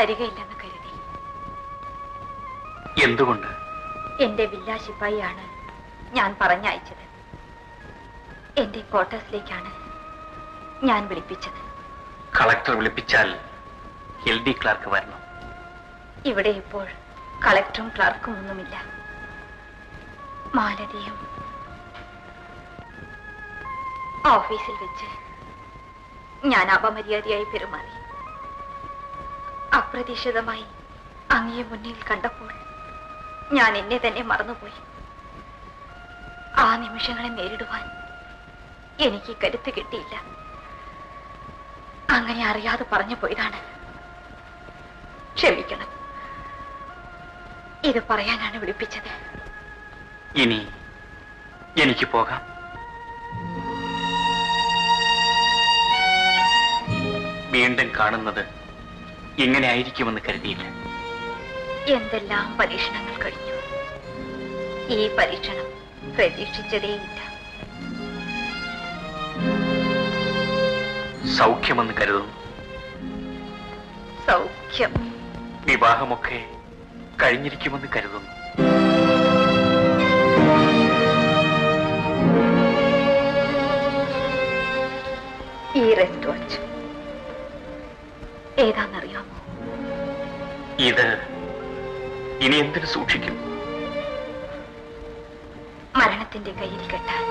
വരികയില്ലെന്ന് കരുതി. എന്തുകൊണ്ട്? എന്റെ വില്ലാ ശിപ്പായിയാണ് ഞാൻ പറഞ്ഞയച്ചത്. എന്റെ ക്വാർട്ടേഴ്സിലേക്കാണ് ഞാൻ വിളിപ്പിച്ചത്. കളക്ടർ വിളിപ്പിച്ചാൽ LD ക്ലാർക്ക് വരണം. ഇവിടെ ഇപ്പോൾ കളക്ടറും ക്ലർക്കും ഒന്നുമില്ല. മാലതിയും ഓഫീസിൽ വെച്ച് ഞാൻ അപമര്യാദയായി പെരുമാറി. അപ്രതീക്ഷിതമായി അങ്ങയെ മുന്നിൽ കണ്ടപ്പോൾ ഞാൻ എന്നെ തന്നെ മറന്നുപോയി. ആ നിമിഷങ്ങളെ നേരിടുവാൻ എനിക്ക് കരുത്ത് കിട്ടിയില്ല. അങ്ങനെ അറിയാതെ പറഞ്ഞു പോയതാണ്. ക്ഷമിക്കണം. ഇത് പറയാനാണ് വിളിപ്പിച്ചത്. ഇനി എനിക്ക് പോകാം. വീണ്ടും കാണുന്നത് ഇങ്ങനെ ആയിരിക്കുമെന്ന് കരുതിയില്ല. എന്തെല്ലാം പരീക്ഷണങ്ങൾ കഴിഞ്ഞു. ഈ പരീക്ഷണം പ്രതീക്ഷിച്ചതേയില്ല. സൗഖ്യമെന്ന് കരുതുന്നു. സൗഖ്യം. വിവാഹമൊക്കെ കഴിഞ്ഞിരിക്കുമെന്ന് കരുതുന്നു. ഈ റെസ്റ്റ് വാച്ച് ഏതാണെന്നറിയാമോ? ഇത് ഇനി എന്തിനു സൂക്ഷിക്കും? മരണത്തിന്റെ കയ്യിൽ കെട്ടാൻ.